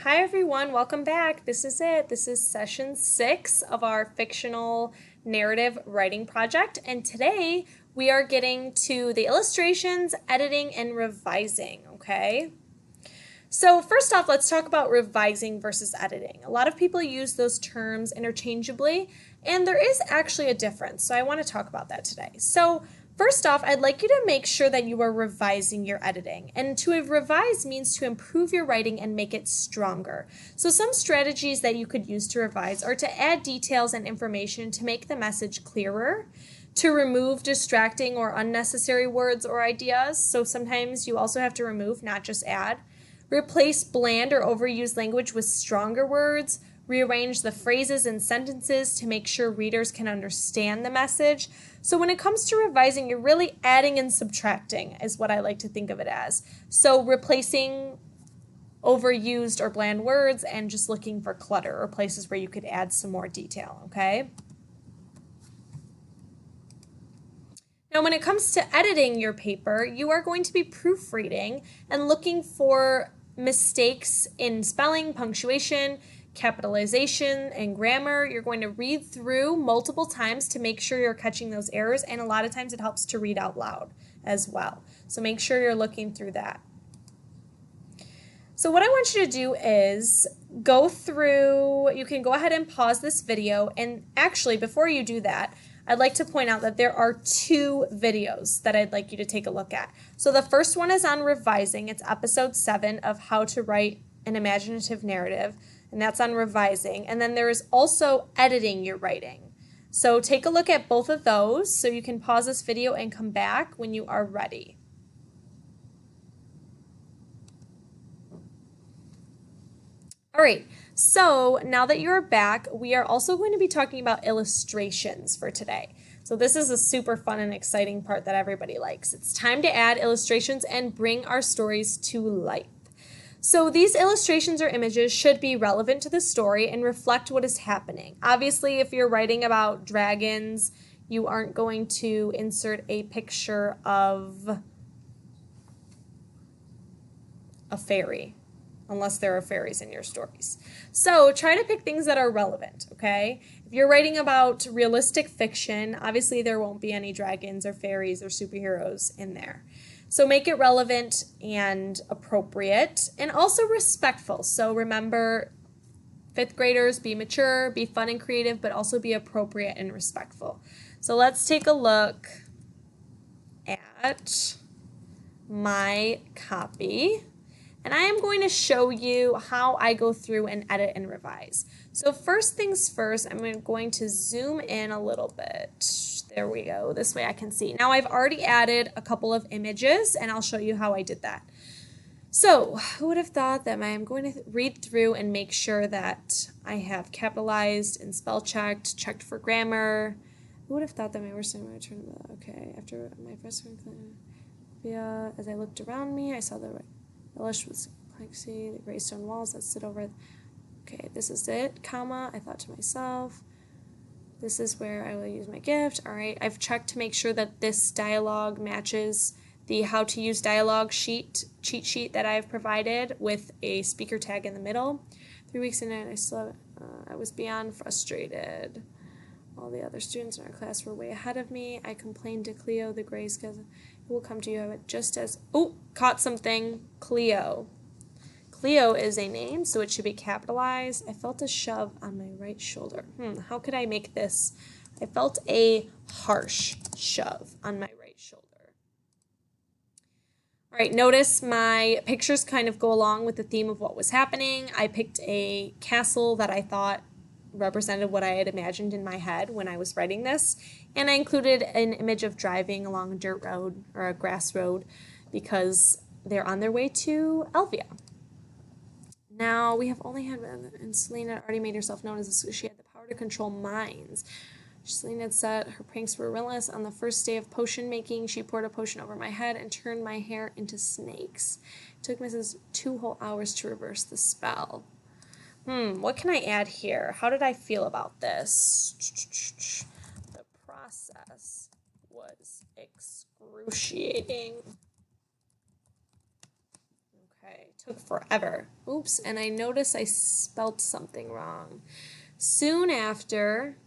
Hi everyone, welcome back. This is it. This is session 6 of our fictional narrative writing project, and today we are getting to the illustrations, editing, and revising, okay? So first off, let's talk about revising versus editing. A lot of people use those terms interchangeably, and there is actually a difference, so I want to talk about that today. So first off, I'd like you to make sure that you are revising your editing. And to revise means to improve your writing and make it stronger. So some strategies that you could use to revise are to add details and information to make the message clearer, to remove distracting or unnecessary words or ideas. So sometimes you also have to remove, not just add. Replace bland or overused language with stronger words. Rearrange the phrases and sentences to make sure readers can understand the message. So when it comes to revising, you're really adding and subtracting is what I like to think of it as. So replacing overused or bland words and just looking for clutter or places where you could add some more detail, okay? Now, when it comes to editing your paper, you are going to be proofreading and looking for mistakes in spelling, punctuation, capitalization, and grammar. You're going to read through multiple times to make sure you're catching those errors, and a lot of times it helps to read out loud as well. So make sure you're looking through that. So what I want you to do is go through, you can go ahead and pause this video, and actually before you do that, I'd like to point out that there are 2 videos that I'd like you to take a look at. So the first one is on revising. It's episode 7 of how to write an imaginative narrative, and that's on revising. And then there is also editing your writing. So take a look at both of those so you can pause this video and come back when you are ready. All right, so now that you're back, we are also going to be talking about illustrations for today. So this is a super fun and exciting part that everybody likes. It's time to add illustrations and bring our stories to life. So these illustrations or images should be relevant to the story and reflect what is happening. Obviously, if you're writing about dragons, you aren't going to insert a picture of a fairy, unless there are fairies in your stories. So try to pick things that are relevant, okay? If you're writing about realistic fiction, obviously there won't be any dragons or fairies or superheroes in there. So make it relevant and appropriate and also respectful. So remember, 5th graders, be mature, be fun and creative, but also be appropriate and respectful. So let's take a look at my copy. And I am going to show you how I go through and edit and revise. So first things first, I'm going to zoom in a little bit. There we go. This way I can see. Now I've already added a couple of images, and I'll show you how I did that. So who would have thought that I'm going to read through and make sure that I have capitalized and spell checked, checked for grammar. Who would have thought that my worst nightmare turned out okay. After my first one, as I looked around me, I saw the lush with complexity, the gray stone walls that sit over. Okay, this is it, comma. I thought to myself, this is where I will use my gift. All right, I've checked to make sure that this dialogue matches the how to use dialogue cheat sheet that I've provided with a speaker tag in the middle. 3 weeks in it, I was beyond frustrated. All the other students in our class were way ahead of me. I complained to Cleo, the Gray's cousin. It will come to you just as, oh, caught something, Cleo. Cleo is a name, so it should be capitalized. I felt a shove on my right shoulder. How could I make this? I felt a harsh shove on my right shoulder. All right, notice my pictures kind of go along with the theme of what was happening. I picked a castle that I thought represented what I had imagined in my head when I was writing this, and I included an image of driving along a dirt road or a grass road because they're on their way to Elvia. Now we have only had, and Selena already made herself known as she had the power to control minds. Selena had said her pranks were relentless. On the first day of potion making, she poured a potion over my head and turned my hair into snakes. It took Mrs. 2 whole hours to reverse the spell. What can I add here? How did I feel about this? The process was excruciating. Okay, took forever. Oops, and I noticed I spelt something wrong. Soon after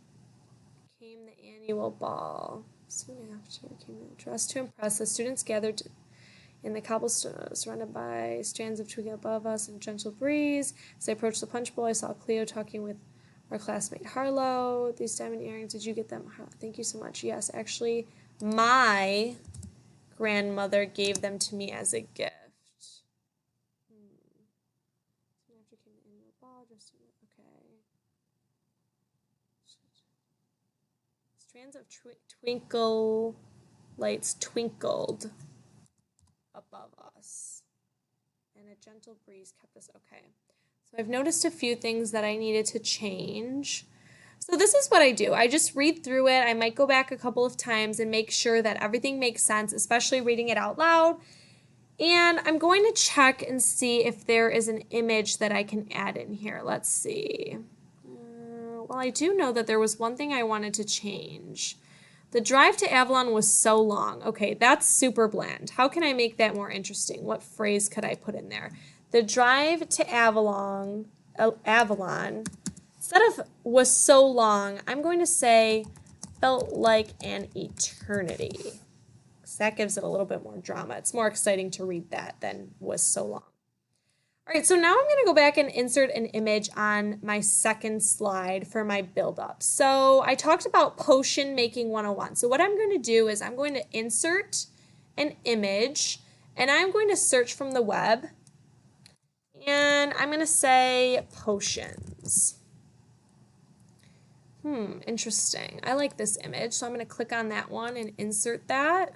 came the annual ball. Soon after came the dress to impress. The students gathered in the cobblestone, surrounded by strands of twig above us and a gentle breeze. As I approached the punch bowl, I saw Cleo talking with our classmate Harlow. These diamond earrings, did you get them? Thank you so much. Yes, actually, my grandmother gave them to me as a gift. After came the annual ball, just okay. Strands of twinkle lights twinkled above us, and a gentle breeze kept us okay. So I've noticed a few things that I needed to change. So this is what I do. I just read through it. I might go back a couple of times and make sure that everything makes sense, especially reading it out loud. And I'm going to check and see if there is an image that I can add in here. Let's see. Well, I do know that there was one thing I wanted to change. The drive to Avalon was so long. Okay, that's super bland. How can I make that more interesting? What phrase could I put in there? The drive to Avalon, instead of was so long, I'm going to say felt like an eternity. That gives it a little bit more drama. It's more exciting to read that than was so long. All right, so now I'm going to go back and insert an image on my second slide for my build-up. So I talked about potion making 101. So what I'm going to do is I'm going to insert an image, and I'm going to search from the web, and I'm going to say potions. Interesting. I like this image, so I'm going to click on that one and insert that.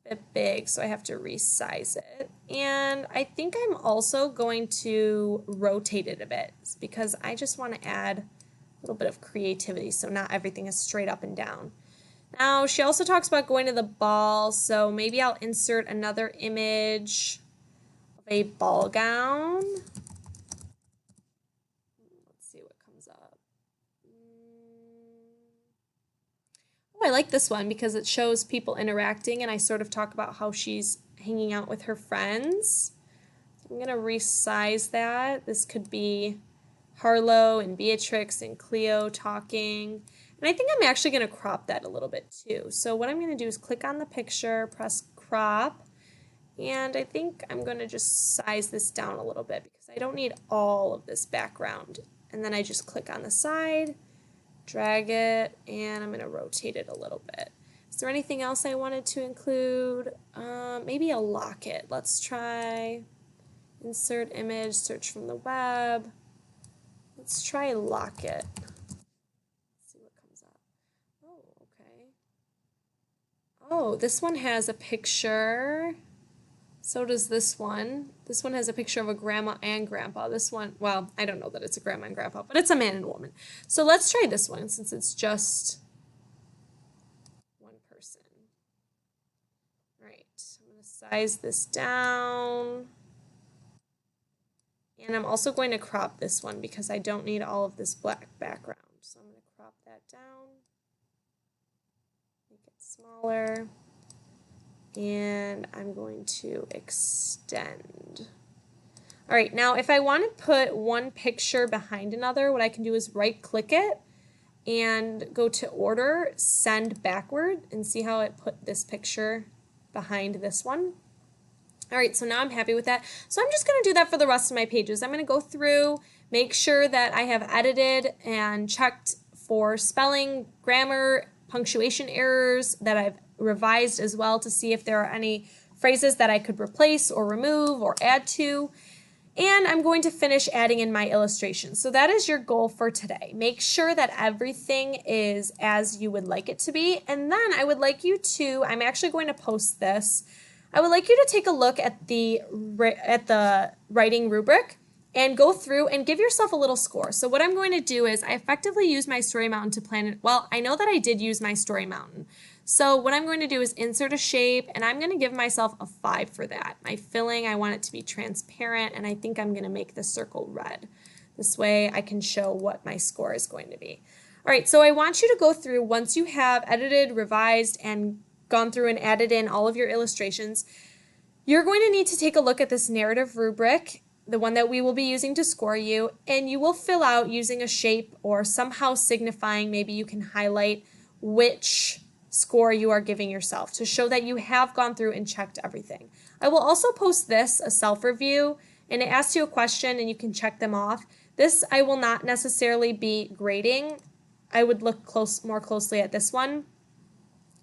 A bit big, so I have to resize it. And I think I'm also going to rotate it a bit because I just want to add a little bit of creativity so not everything is straight up and down. Now, she also talks about going to the ball, so maybe I'll insert another image of a ball gown. Let's see what comes up. I like this one because it shows people interacting, and I sort of talk about how she's hanging out with her friends. I'm going to resize that. This could be Harlow and Beatrix and Cleo talking. And I think I'm actually going to crop that a little bit too. So what I'm going to do is click on the picture, press crop, and I think I'm going to just size this down a little bit because I don't need all of this background. And then I just click on the side, drag it, and I'm going to rotate it a little bit. Is there anything else I wanted to include? Maybe a locket. Let's try insert image, search from the web. Let's try locket. Let's see what comes up. Oh, okay. Oh, this one has a picture. So does this one. This one has a picture of a grandma and grandpa. This one, well, I don't know that it's a grandma and grandpa, but it's a man and woman. So let's try this one since it's just one person. All right, I'm going to size this down. And I'm also going to crop this one because I don't need all of this black background. So I'm going to crop that down, make it smaller. And I'm going to extend. All right, now if I want to put one picture behind another, what I can do is right-click it and go to Order, Send Backward, and see how it put this picture behind this one. All right, so now I'm happy with that. So I'm just going to do that for the rest of my pages. I'm going to go through, make sure that I have edited and checked for spelling, grammar, punctuation errors, that I've revised as well to see if there are any phrases that I could replace or remove or add to. And I'm going to finish adding in my illustrations. So that is your goal for today. Make sure that everything is as you would like it to be. And then I would like you to, I'm actually going to post this, I would like you to take a look at the writing rubric and go through and give yourself a little score. So what I'm going to do is I effectively use my Story Mountain to plan it. Well, I know that I did use my Story Mountain. So what I'm going to do is insert a shape, and I'm going to give myself a 5 for that. My filling, I want it to be transparent, and I think I'm going to make the circle red. This way I can show what my score is going to be. All right, so I want you to go through, once you have edited, revised, and gone through and added in all of your illustrations, You're going to need to take a look at this narrative rubric, the one that we will be using to score you, and you will fill out using a shape or somehow signifying, maybe you can highlight which score you are giving yourself to show that you have gone through and checked everything. I will also post this, a self-review, and it asks you a question and you can check them off. This I will not necessarily be grading. I would look more closely at this one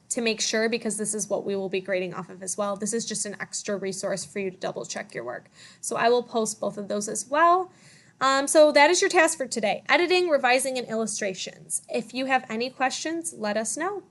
to make sure, because this is what we will be grading off of as well. This is just an extra resource for you to double check your work. So I will post both of those as well. So that is your task for today, editing, revising, and illustrations. If you have any questions, let us know.